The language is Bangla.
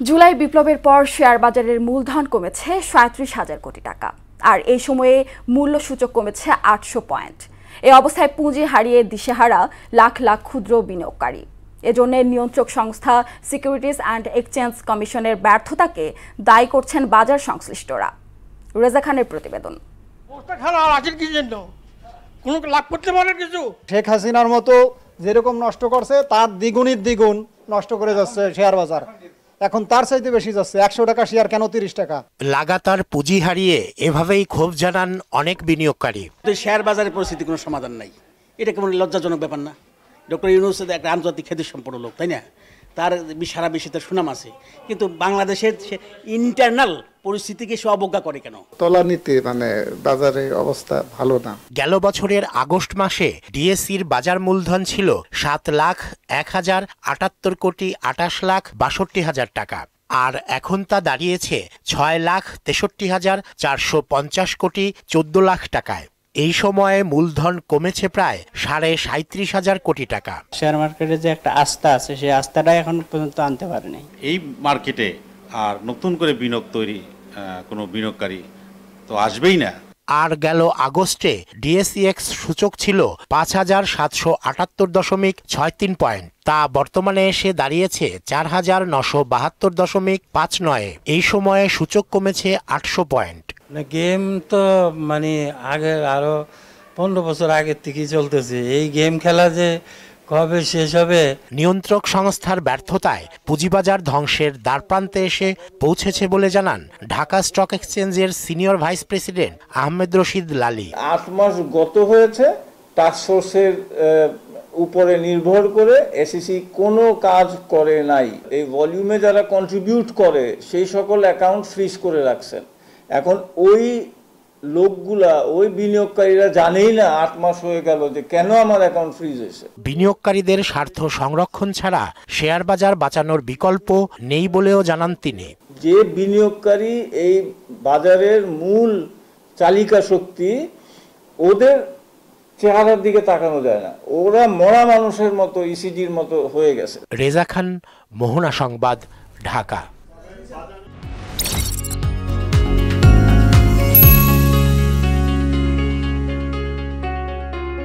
জুলাই বিপ্লবের পর শেয়ার বাজারের মূলধন কমেছে ৩৭,০০০ কোটি টাকা, আর এই সময়ে মূল্য সূচক কমেছে ৮০০ পয়েন্ট। এই অবস্থায় পুঁজি হারিয়ে দিশেহারা লাখ লাখ ক্ষুদ্র বিনিয়োগকারী। এজন্য নিয়ন্ত্রক সংস্থা সিকিউরিটিজ অ্যান্ড এক্সচেঞ্জ কমিশনের ব্যর্থতাকে দায়ী করছেন বাজার সংশ্লিষ্টরা। রেজা খানের প্রতিবেদন। শেখ হাসিনার মতো যেরকম নষ্ট করছে তার দ্বিগুণের দ্বিগুণ নষ্ট করে যাচ্ছে শেয়ার বাজার। এখন তার চাইতে বেশি যাচ্ছে। ১০০ টাকা শেয়ার কেন ৩০ টাকা? লাগাতার পুঁজি হারিয়ে এভাবেই ক্ষোভ জানান অনেক বিনিয়োগকারী। শেয়ার বাজারের পরিস্থিতি কোনো সমাধান নাই, এটা কেমন লজ্জাজনক ব্যাপার না? ডক্টর ইউনূস একটা আন্তর্জাতিক খ্যাতি সম্পন্ন লোক, তাই না? তার সারা বিশ্বে তার সুনাম আছে, কিন্তু বাংলাদেশের ইন্টারনাল পরিস্থিতিকে সে অবজ্ঞা করে কেন? তলানিতে বাজারের অবস্থা ভালো না। গেল বছরের আগস্ট মাসে ডিএসইর বাজার মূলধন ছিল ৭,১,০১,৭৮,৬২,৬২,০০০ টাকা, আর এখন তা দাঁড়িয়েছে ৬,৬৩,৪৫০,১৪,০০,০০০ টাকায়। এই সময়ে মূলধন কমেছে প্রায় ৩৭,৫০০ কোটি টাকা। শেয়ার মার্কেটে যে একটা আস্থা আছে, সেই আস্থাটা এখন পর্যন্ত আনতে পারেনি। এই মার্কেটে আর নতুন করে কোনো বিনিয়োগকারী তো আসবেই না। আর গেল আগস্টে ডিএসইএক্স সূচক ছিল ৫,৭৭৮.৬৩ পয়েন্ট, তা বর্তমানে এসে দাঁড়িয়েছে ৪,৯৭২.৫৯। এই সময়ে সূচক কমেছে ৮০০ পয়েন্ট। গেম তো আগে আরো ১৫ বছর আগের থেকেই চলতেছে। এই গেম খেলা যে কবে শেষ হবে? নিয়ন্ত্রক সংস্থার ব্যর্থতায় পুঁজিবাজার ধ্বংসের দ্বারপ্রান্তে এসে পৌঁছেছে বলে জানান ঢাকা স্টক এক্সচেঞ্জের senior vice president Ahmed Rashid Lali. ৮ মাস গত হয়েছে, টাস্ক ফোর্সের উপরে নির্ভর করে এসিসি কোনো কাজ করে নাই। এই ভলিউমে যারা কন্ট্রিবিউট করে সেই সকল অ্যাকাউন্ট ফ্রিজ করে রাখছেন। এখন ওই লোকগুলা, ওই বিনিয়োগকারীরা জানেই না ৮ মাস হয়ে গেল যে কেন আমার অ্যাকাউন্ট ফ্রিজ হয়েছে। বিনিয়োগকারীদের স্বার্থ সংরক্ষণ ছাড়া শেয়ার বাজার বাঁচানোর বিকল্প নেই বলেও জানান তিনি। যে বিনিয়োগকারী এই বাজারের মূল চালিকা শক্তি, ওদের চেহারার দিকে তাকানো যায় না। ওরা মরা মানুষের মতো, ইসিজির মতো হয়ে গেছে। রেজা খান, মোহনা সংবাদ, ঢাকা।